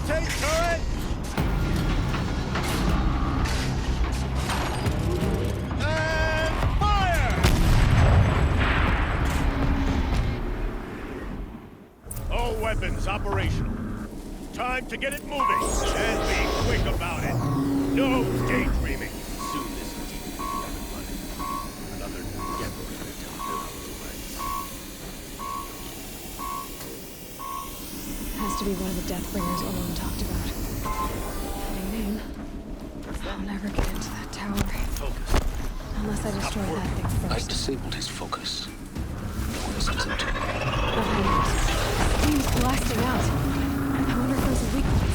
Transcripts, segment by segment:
Rotate turret! And fire! All weapons operational. Time to get it moving, and be quick about it. No daydreaming. Soon this team will be up and running. Another devastator to Pilgrim's ranks. Has to be one of the Deathbringers Olin talked about. Funny name. I'll never get into that tower. Focus. Unless I destroy that thing I've first. disabled his focus. No one listens to him. Steam's blasting out. I wonder if there's a weak place.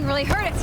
Really hurt it.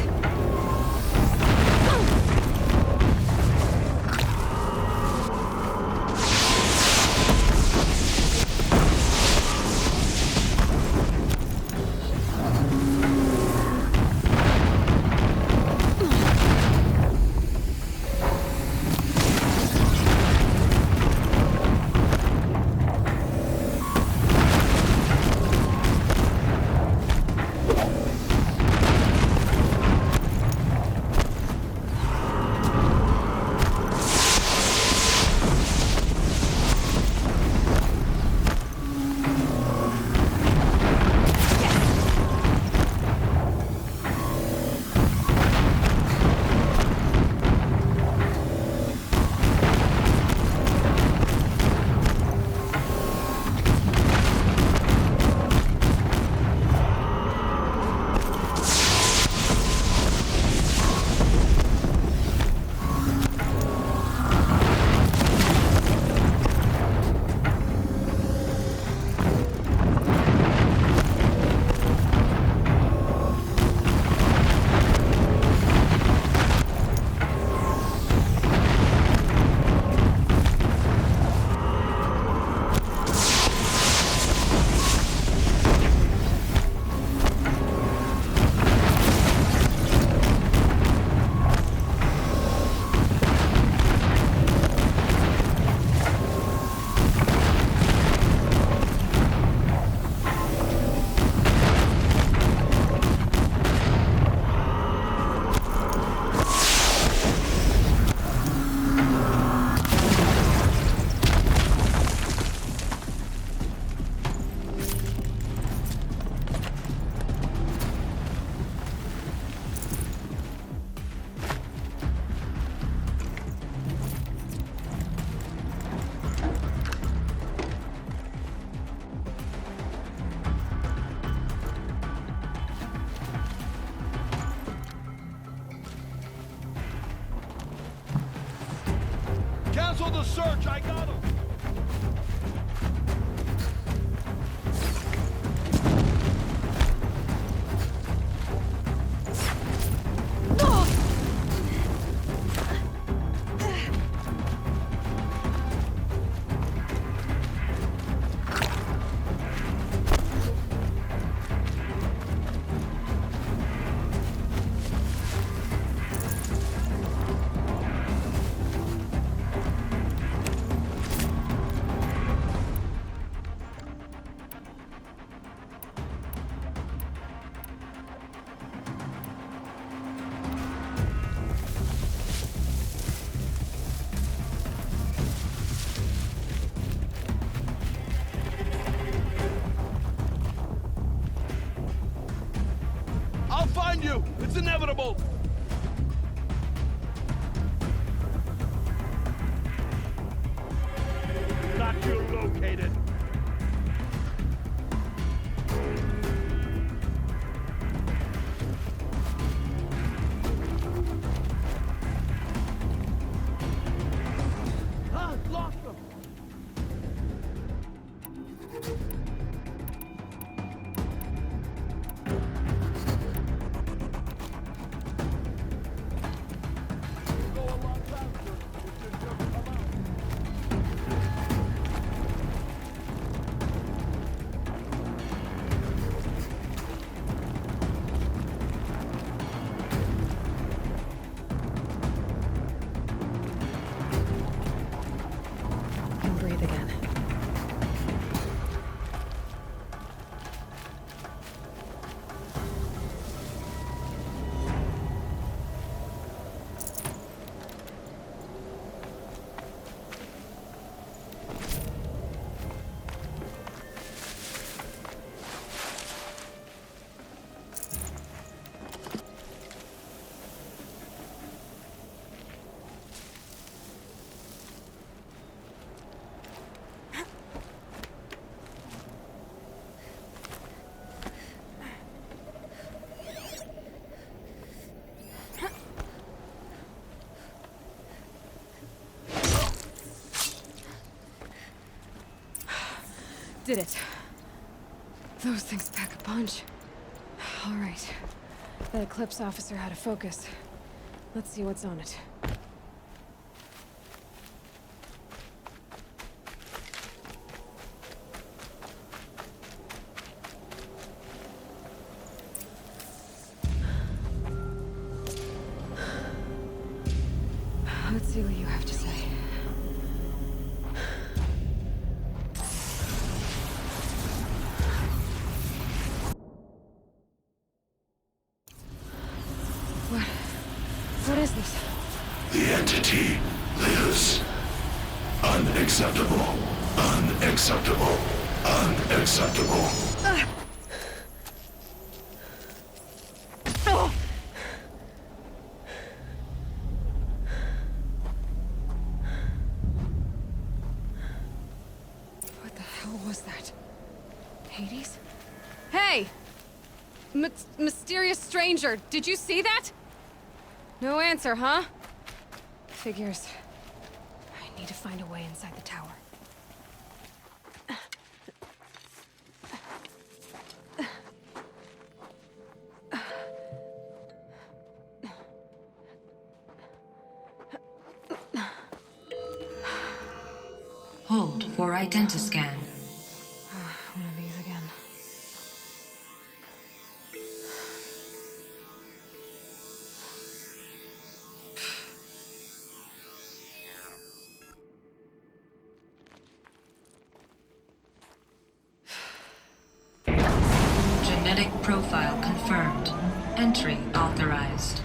the search! I got him! I'll find you! It's inevitable! Got you located! Ah, lost them! Go a lot faster if you just come out. Can breathe again. Did it. Those things pack a punch. All right. That Eclipse officer had a focus. Let's see what's on it. Let's see what you have to say. What is this? The entity lives. Unacceptable. Unacceptable. Unacceptable. Oh! What the hell was that? Hades? Hey! Mysterious stranger, did you see that? No answer, huh? Figures. I need to find a way inside the tower. Hold for identiscan. One of these again. Genetic profile confirmed. Entry authorized.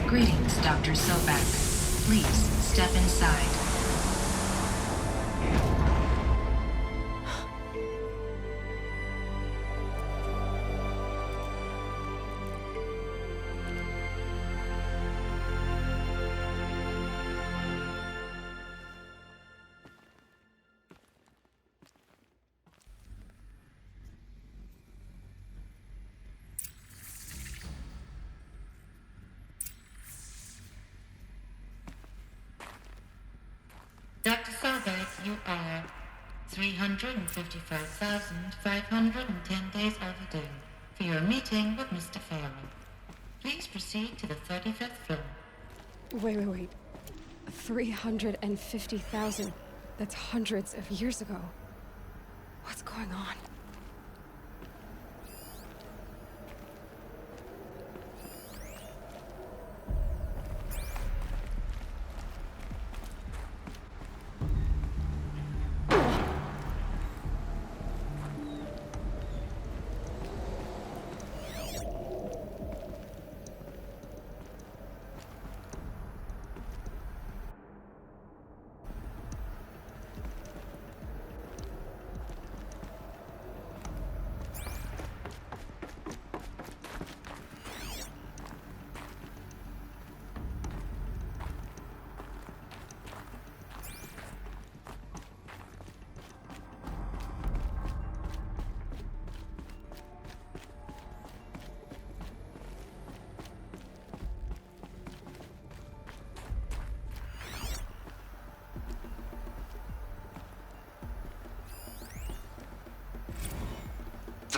Greetings, Dr. Sobek. Please step inside. Dr. Sobek, you are 355,510 days overdue for your meeting with Mr. Farrell. Please proceed to the 35th floor. Wait. 350,000. That's hundreds of years ago. What's going on?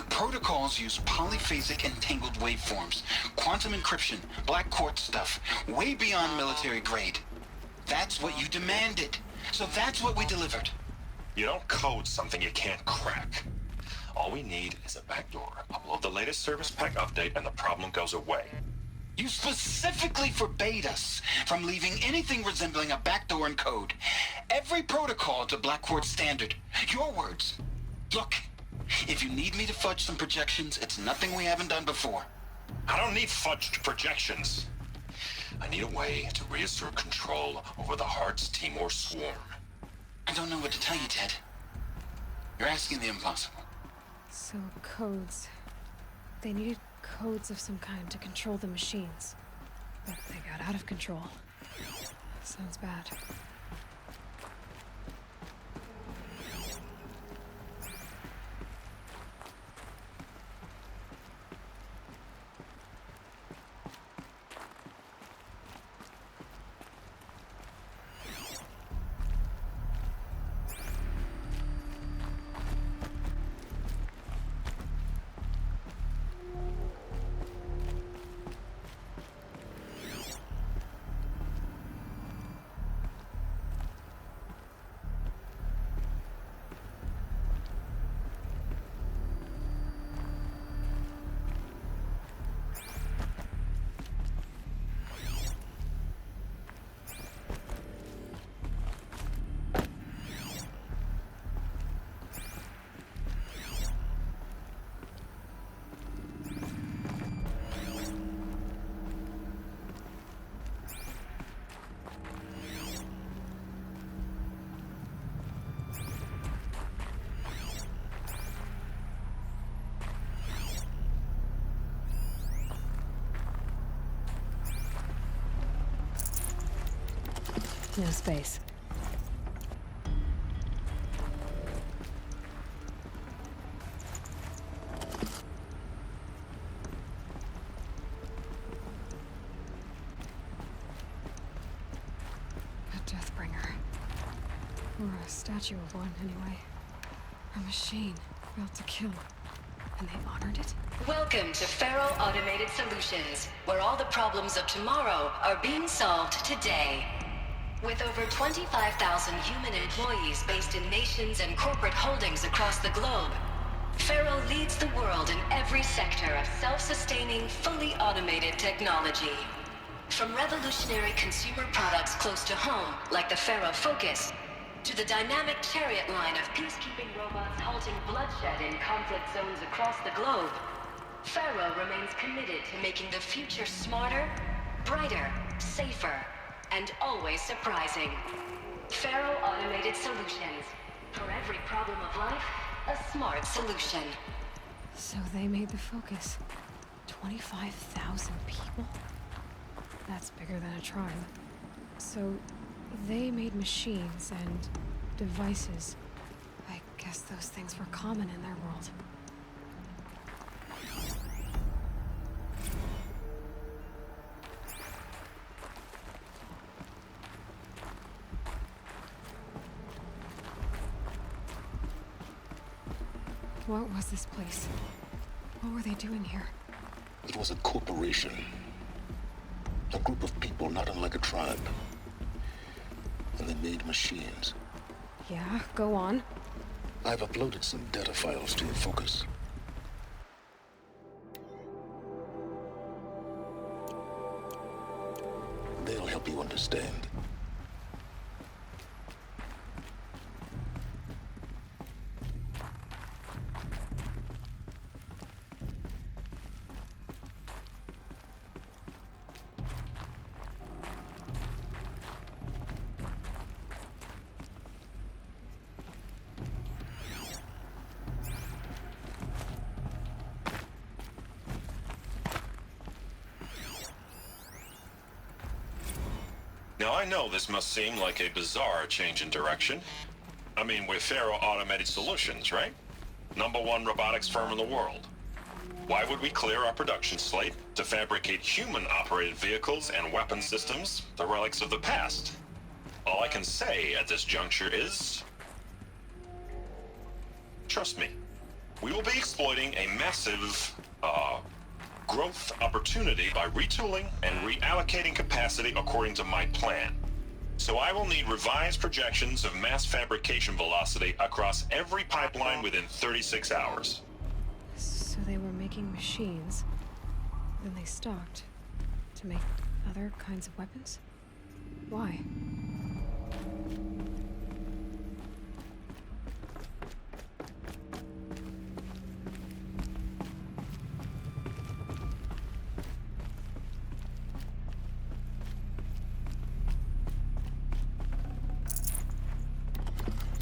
Protocols use polyphasic entangled waveforms, quantum encryption, black quartz stuff, way beyond military grade. That's what you demanded. So that's what we delivered. You don't code something you can't crack. All we need is a backdoor. Upload the latest service pack update and the problem goes away. You specifically forbade us from leaving anything resembling a backdoor in code. Every protocol to Black Quartz standard. Your words. Look, if you need me to fudge some projections, it's nothing we haven't done before. I don't need fudged projections. I need a way to reassert control over the Heart's Timor swarm. I don't know what to tell you, Ted. You're asking the impossible. So, codes. They needed codes of some kind to control the machines. But they got out of control. Sounds bad. No space. A Deathbringer. Or a statue of one, anyway. A machine built to kill. And they honored it? Welcome to Faro Automated Solutions, where all the problems of tomorrow are being solved today. With over 25,000 human employees based in nations and corporate holdings across the globe, Faro leads the world in every sector of self-sustaining, fully automated technology. From revolutionary consumer products close to home, like the Faro Focus, to the dynamic Chariot line of peacekeeping robots halting bloodshed in conflict zones across the globe, Faro remains committed to making the future smarter, brighter, safer, and always surprising. Faro Automated Solutions. For every problem of life, a smart solution. So they made the Focus. 25,000 people? That's bigger than a tribe. So they made machines and devices. I guess those things were common in their world. What was this place? What were they doing here? It was a corporation. A group of people not unlike a tribe. And they made machines. Yeah, go on. I've uploaded some data files to your focus. They'll help you understand. Now, I know this must seem like a bizarre change in direction. I mean, we're Faro Automated Solutions, right? #1 robotics firm in the world. Why would we clear our production slate to fabricate human-operated vehicles and weapon systems, the relics of the past? All I can say at this juncture is... trust me, we will be exploiting a massive, growth opportunity by retooling and reallocating capacity according to my plan. So I will need revised projections of mass fabrication velocity across every pipeline within 36 hours. So they were making machines. Then they stopped to make other kinds of weapons? Why?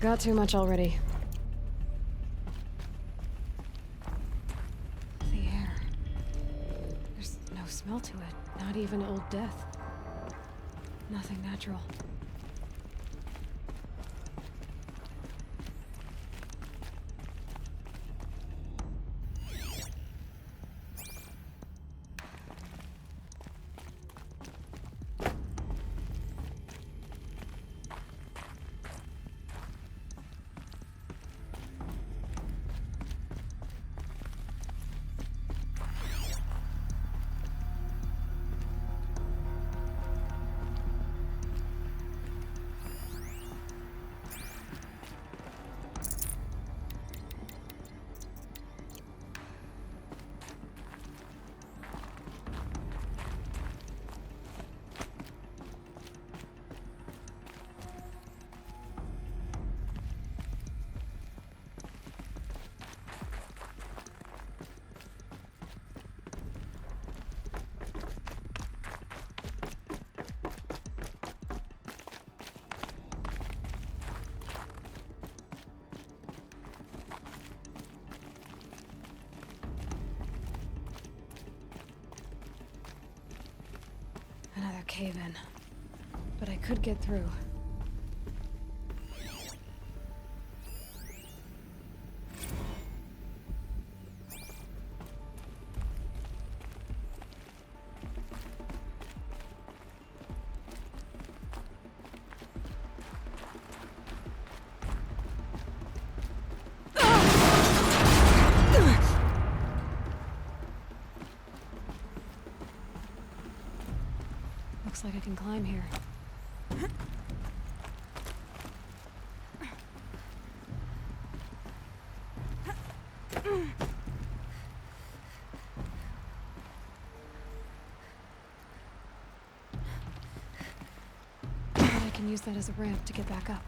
Got too much already. The air. There's no smell to it. Not even old death. Nothing natural. Another cave-in. But I could get through. Looks like I can climb here. But I can use that as a ramp to get back up.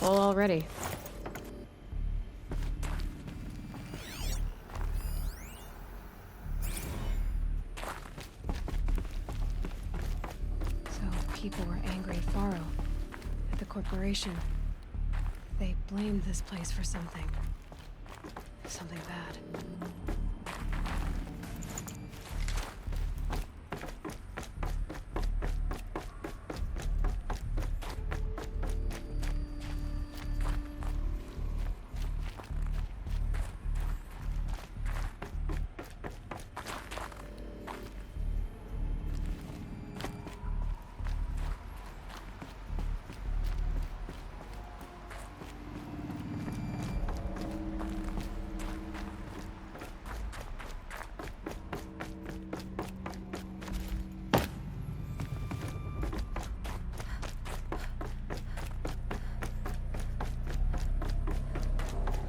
full already. So people were angry at Faro, at the corporation. They blamed this place for something. Something bad.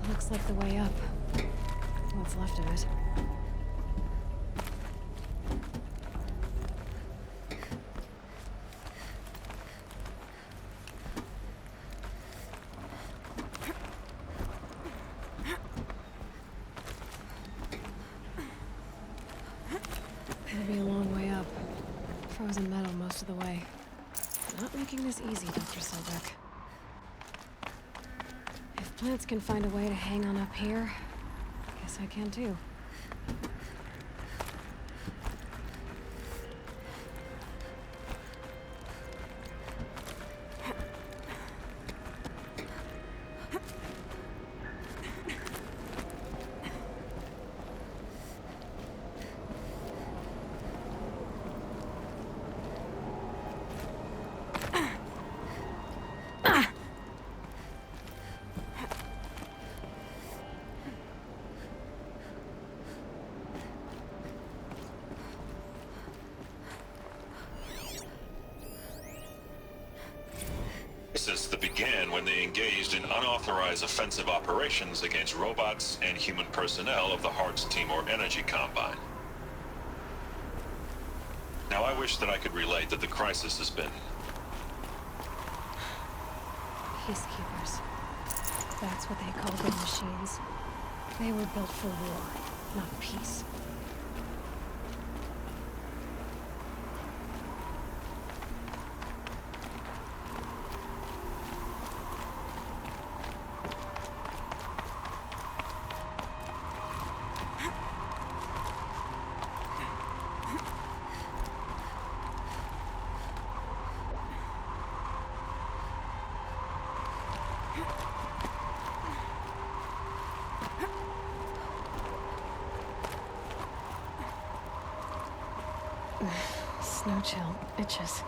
Looks like the way up. What's left of it. It'll be a long way up. Frozen metal most of the way. Not making this easy, Dr. Sobek. If plants can find a way to hang on up here, guess I can too. That began when they engaged in unauthorized offensive operations against robots and human personnel of the Hearts Timor Energy Combine. Now I wish that I could relate that the crisis has been... Peacekeepers. That's what they call the machines. They were built for war, not peace. Snow chill itches.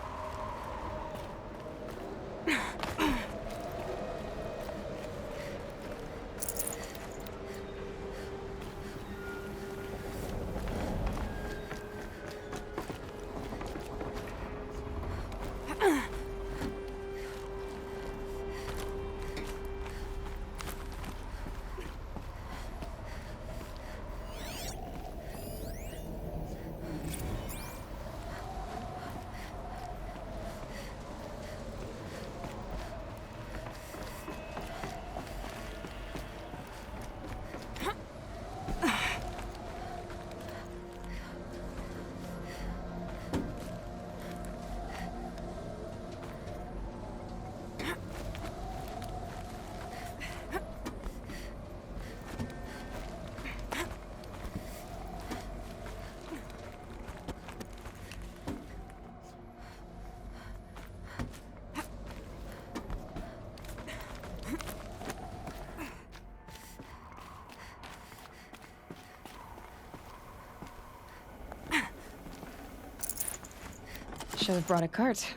Should have brought a cart.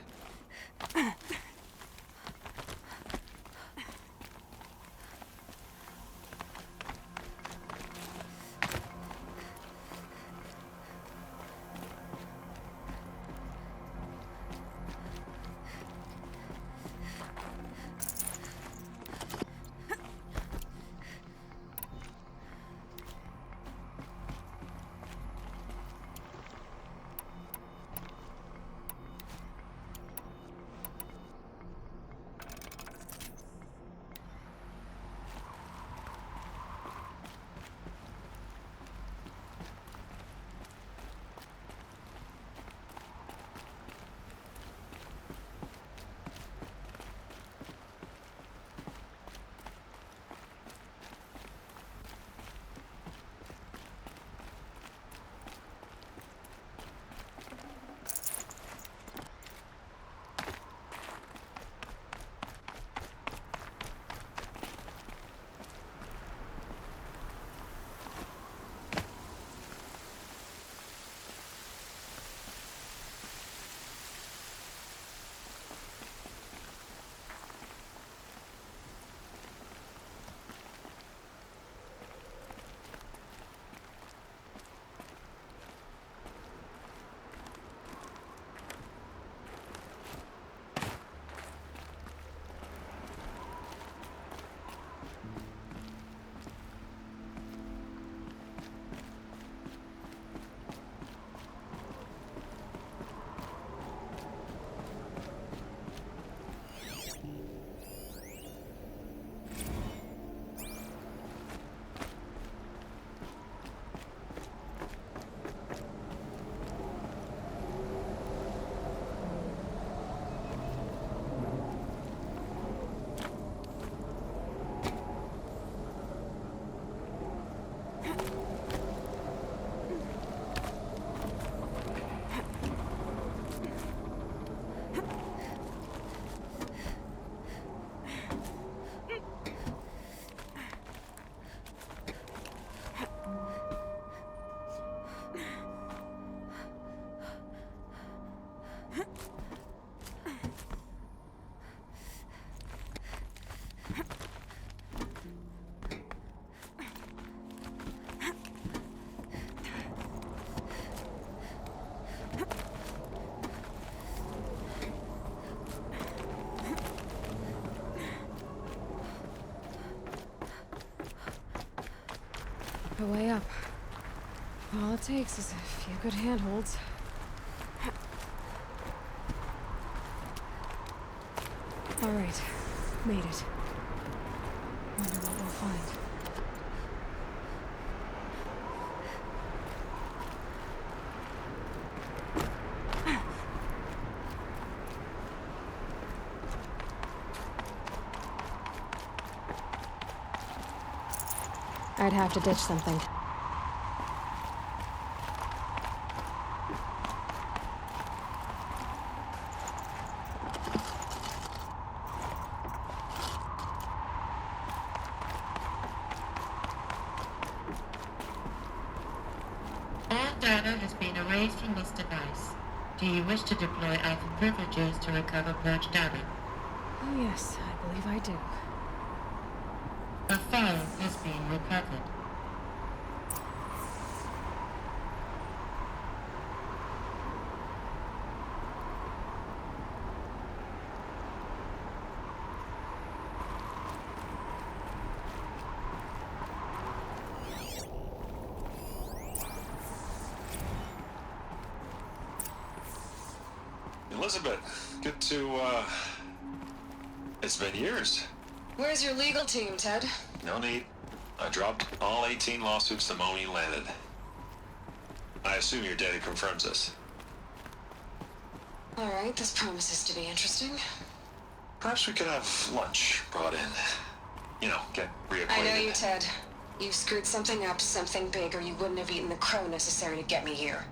the way up. All it takes is a few good handholds. All right, made it. Wonder what we'll find. I'd have to ditch something. All data has been erased from this device. Do you wish to deploy Alpha privileges to recover purged data? Oh yes, I believe I do. A file has been recovered. Elizabeth, good to, it's been years. Where's your legal team, Ted? No need. I dropped all 18 lawsuits the moment you landed. I assume your data confirms this. All right, this promises to be interesting. Perhaps we could have lunch brought in. You know, get reacquainted. I know you, Ted. You screwed something up, something big, or you wouldn't have eaten the crow necessary to get me here.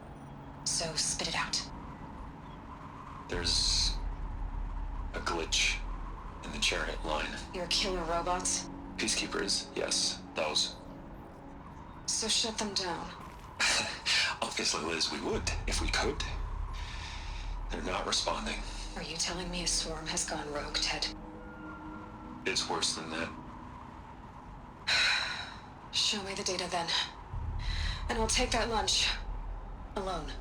So spit it out. There's a glitch in the chariot line. Your killer robots? Peacekeepers, yes, those. So shut them down. Obviously, Liz, we would, if we could. They're not responding. Are you telling me a swarm has gone rogue, Ted? It's worse than that. Show me the data then. And I'll take that lunch. Alone.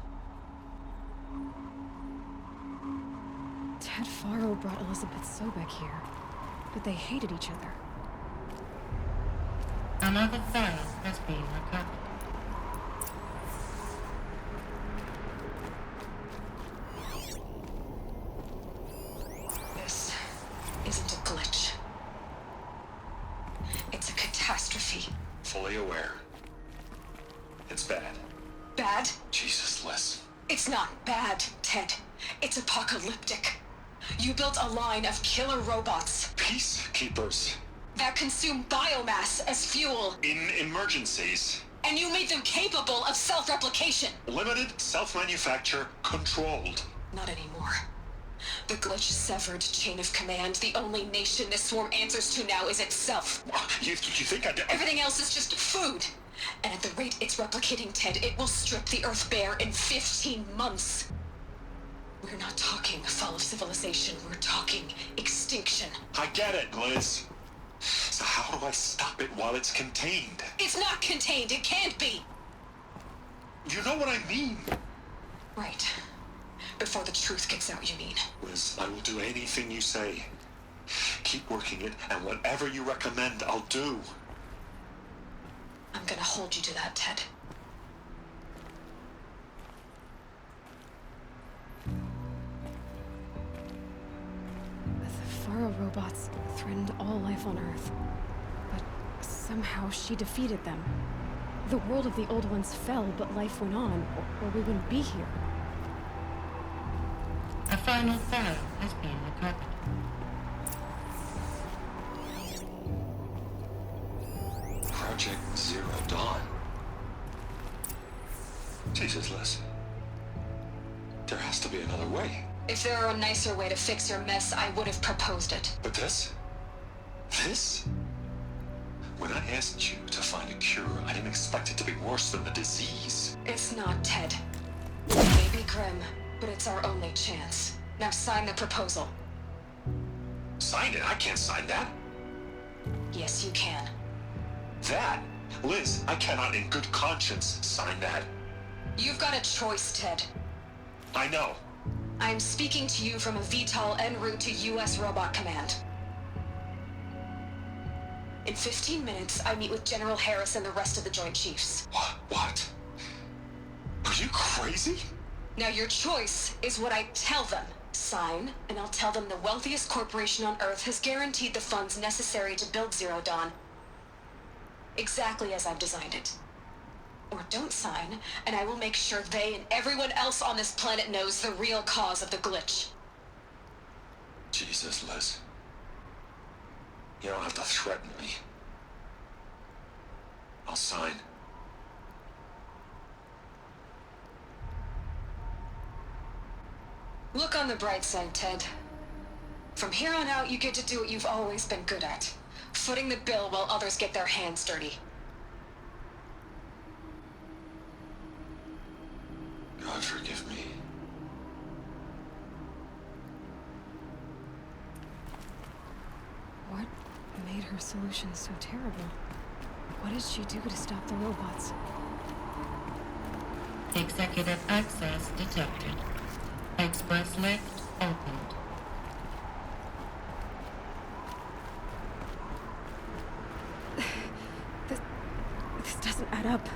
Ted Faro brought Elizabeth Sobek here, but they hated each other. Another file has been recovered. This isn't a glitch. It's a catastrophe. Fully aware. It's bad. Bad? Jesus, Liz. It's not bad, Ted. It's apocalyptic. You built a line of killer robots Peacekeepers. that consume biomass as fuel, In emergencies. and you made them capable of self-replication. Limited, self-manufacture, controlled. Not anymore. The glitch severed chain of command. The only nation this swarm answers to now is itself. You think I did? Everything else is just food. And at the rate it's replicating, Ted, it will strip the Earth bare in 15 months. We're not talking fall of civilization. We're talking extinction. I get it, Liz. So how do I stop it while it's contained? It's not contained. It can't be. You know what I mean. Right. Before the truth gets out, you mean? Liz, I will do anything you say. Keep working it, and whatever you recommend, I'll do. I'm gonna hold you to that, Ted. The Faro robots threatened all life on Earth. But somehow she defeated them. The world of the old ones fell, but life went on, or we wouldn't be here. A final file has been recovered. Project Zero Dawn. Jesus, Liz. There has to be another way. If there were a nicer way to fix your mess, I would have proposed it. But this? This? When I asked you to find a cure, I didn't expect it to be worse than the disease. It's not, Ted. It may be grim, but it's our only chance. Now sign the proposal. Sign it? I can't sign that. Yes, you can. That? Liz, I cannot in good conscience sign that. You've got a choice, Ted. I know. I'm speaking to you from a VTOL en route to U.S. Robot Command. In 15 minutes, I meet with General Harris and the rest of the Joint Chiefs. What? Are you crazy? Now your choice is what I tell them. Sign, and I'll tell them the wealthiest corporation on Earth has guaranteed the funds necessary to build Zero Dawn. Exactly as I've designed it. Or don't sign, and I will make sure they and everyone else on this planet knows the real cause of the glitch. Jesus, Liz. You don't have to threaten me. I'll sign. Look on the bright side, Ted. From here on out, you get to do what you've always been good at. Footing the bill while others get their hands dirty. God forgive me. What made her solution so terrible? What did she do to stop the robots? Executive access detected. Express lift opened. This doesn't add up.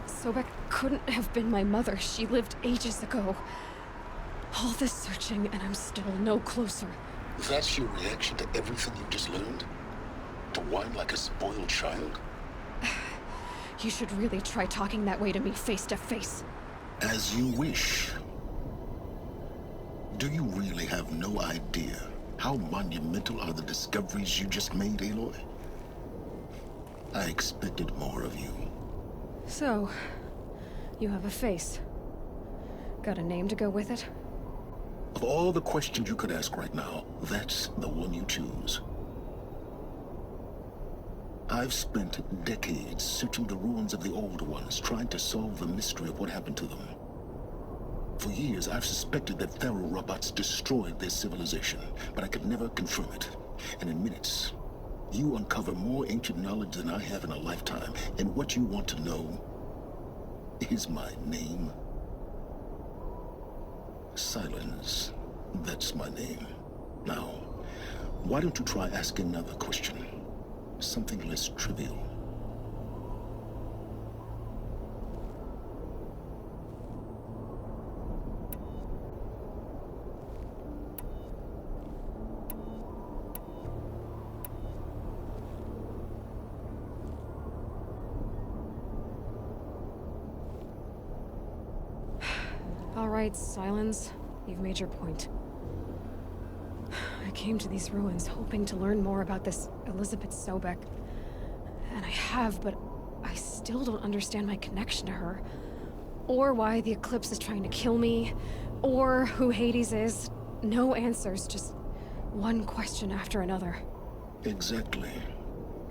Sobek couldn't have been my mother. She lived ages ago. All this searching, and I'm still no closer. That's your reaction to everything you've just learned? To whine like a spoiled child? You should really try talking that way to me face to face. As you wish. Do you really have no idea how monumental are the discoveries you just made, Aloy? I expected more of you. So, you have a face. Got a name to go with it? Of all the questions you could ask right now, that's the one you choose. I've spent decades searching the ruins of the Old Ones, trying to solve the mystery of what happened to them. For years, I've suspected that Faro robots destroyed their civilization, but I could never confirm it. And in minutes, you uncover more ancient knowledge than I have in a lifetime. And what you want to know is my name. Silence. That's my name. Now, why don't you try asking another question? Something less trivial. All right, Silence. You've made your point. I came to these ruins hoping to learn more about this Elizabeth Sobek. And I have, but I still don't understand my connection to her. Or why the Eclipse is trying to kill me. Or who Hades is. No answers, just one question after another. Exactly.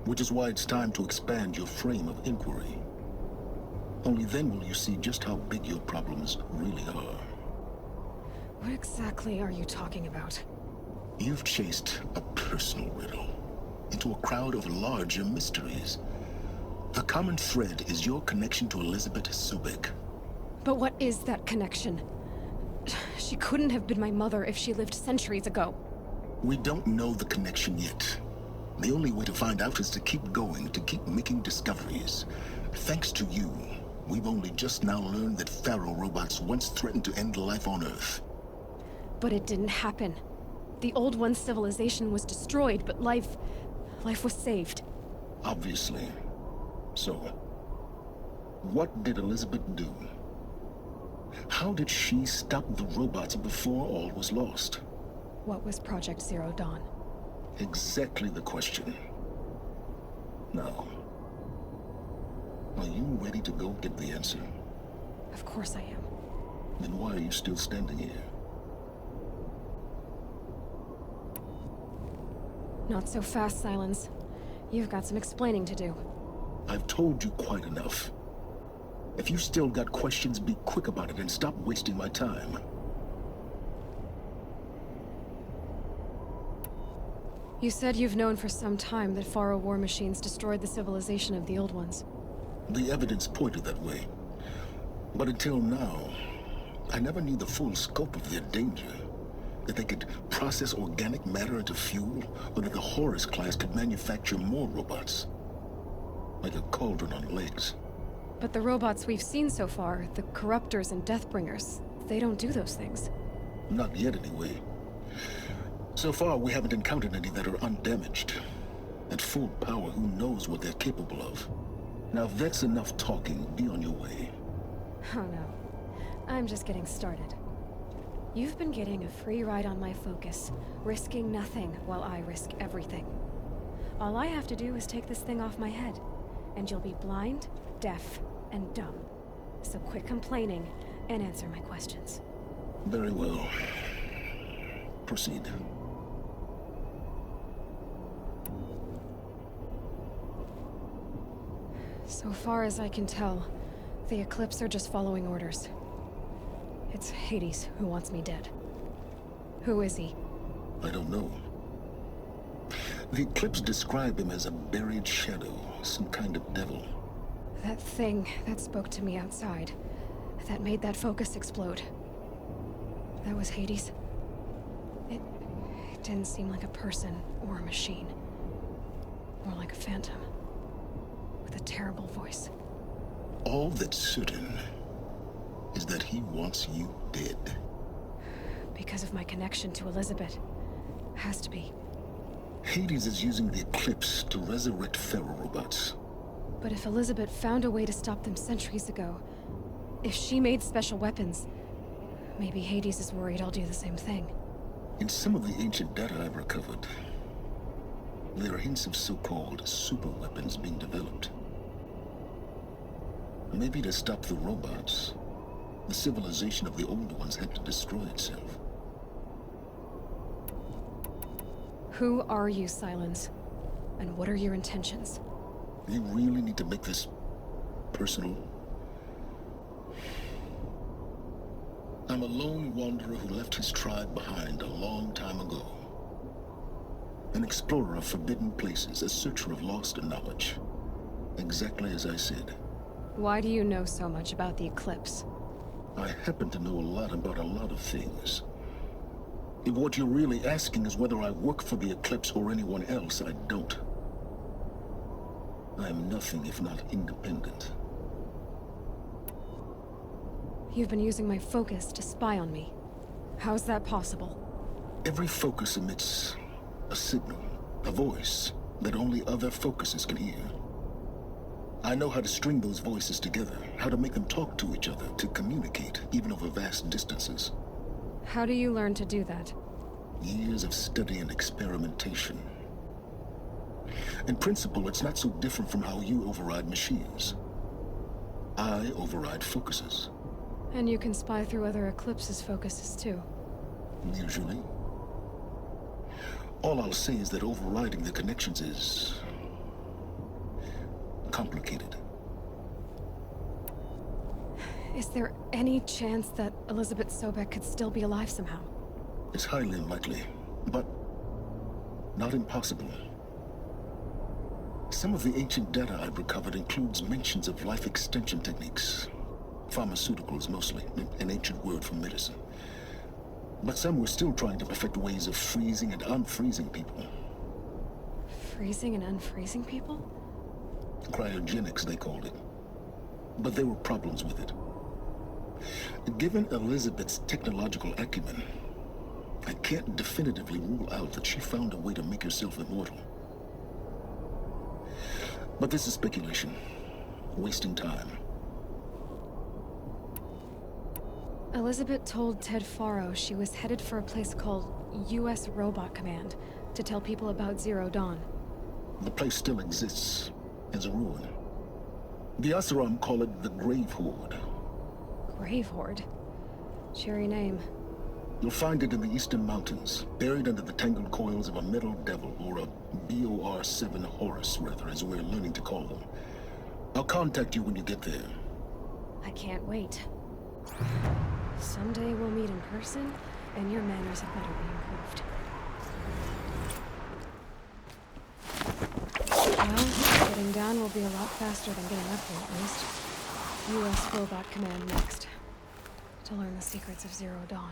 Which is why it's time to expand your frame of inquiry. Only then will you see just how big your problems really are. What exactly are you talking about? You've chased a personal riddle into a crowd of larger mysteries. The common thread is your connection to Elizabeth Sobek. But what is that connection? She couldn't have been my mother if she lived centuries ago. We don't know the connection yet. The only way to find out is to keep going, to keep making discoveries. Thanks to you, we've only just now learned that Faro robots once threatened to end life on Earth. But it didn't happen. The Old One's civilization was destroyed, but life was saved. Obviously. So, what did Elizabeth do? How did she stop the robots before all was lost? What was Project Zero Dawn? Exactly the question. Now, are you ready to go get the answer? Of course I am. Then why are you still standing here? Not so fast, Silence. You've got some explaining to do. I've told you quite enough. If you still got questions, be quick about it and stop wasting my time. You said you've known for some time that Faro war machines destroyed the civilization of the Old Ones. The evidence pointed that way. But until now, I never knew the full scope of their danger. That they could process organic matter into fuel, or that the Horus class could manufacture more robots. Like a cauldron on legs. But the robots we've seen so far, the Corruptors and Deathbringers, they don't do those things. Not yet, anyway. So far, we haven't encountered any that are undamaged. At full power, who knows what they're capable of? Now, if that's enough talking, be on your way. Oh no. I'm just getting started. You've been getting a free ride on my focus, risking nothing while I risk everything. All I have to do is take this thing off my head, and you'll be blind, deaf, and dumb. So quit complaining and answer my questions. Very well. Proceed. So far as I can tell, the Eclipse are just following orders. It's Hades who wants me dead. Who is he? I don't know. The Eclipse describe him as a buried shadow, some kind of devil. That thing that spoke to me outside, that made that focus explode. That was Hades. It didn't seem like a person or a machine. More like a phantom. With a terrible voice. All that's certain is that he wants you dead. Because of my connection to Elizabeth. Has to be. Hades is using the Eclipse to resurrect ferrorobots. But if Elizabeth found a way to stop them centuries ago, if she made special weapons, maybe Hades is worried I'll do the same thing. In some of the ancient data I've recovered, there are hints of so-called super weapons being developed. Maybe to stop the robots, the civilization of the old ones had to destroy itself. Who are you, Silence? And what are your intentions? You really need to make this personal? I'm a lone wanderer who left his tribe behind a long time ago. An explorer of forbidden places, a searcher of lost knowledge. Exactly as I said. Why do you know so much about the Eclipse? I happen to know a lot about a lot of things. If what you're really asking is whether I work for the Eclipse or anyone else, I don't. I am nothing if not independent. You've been using my focus to spy on me. How's that possible? Every focus emits a signal, a voice, that only other focuses can hear. I know how to string those voices together, how to make them talk to each other, to communicate, even over vast distances. How do you learn to do that? Years of study and experimentation. In principle, it's not so different from how you override machines. I override focuses. And you can spy through other Eclipse's focuses too. Usually. All I'll say is that overriding the connections is complicated. Is there any chance that Elizabeth Sobek could still be alive somehow? It's highly unlikely, but not impossible. Some of the ancient data I've recovered includes mentions of life extension techniques. Pharmaceuticals, mostly, an ancient word for medicine. But some were still trying to perfect ways of freezing and unfreezing people. Freezing and unfreezing people? Cryogenics, they called it. But there were problems with it. Given Elizabeth's technological acumen, I can't definitively rule out that she found a way to make herself immortal. But this is speculation. Wasting time. Elizabeth told Ted Faro she was headed for a place called U.S. Robot Command to tell people about Zero Dawn. The place still exists as a ruin. The Asaram call it the Grave Horde. Grave Horde? Cheery name. You'll find it in the Eastern Mountains, buried under the tangled coils of a metal devil, or a BOR-7 Horus, rather, as we're learning to call them. I'll contact you when you get there. I can't wait. Someday we'll meet in person, and your manners had better be improved. Well, getting down will be a lot faster than getting up here, at least. U.S. Robot Command next. To learn the secrets of Zero Dawn.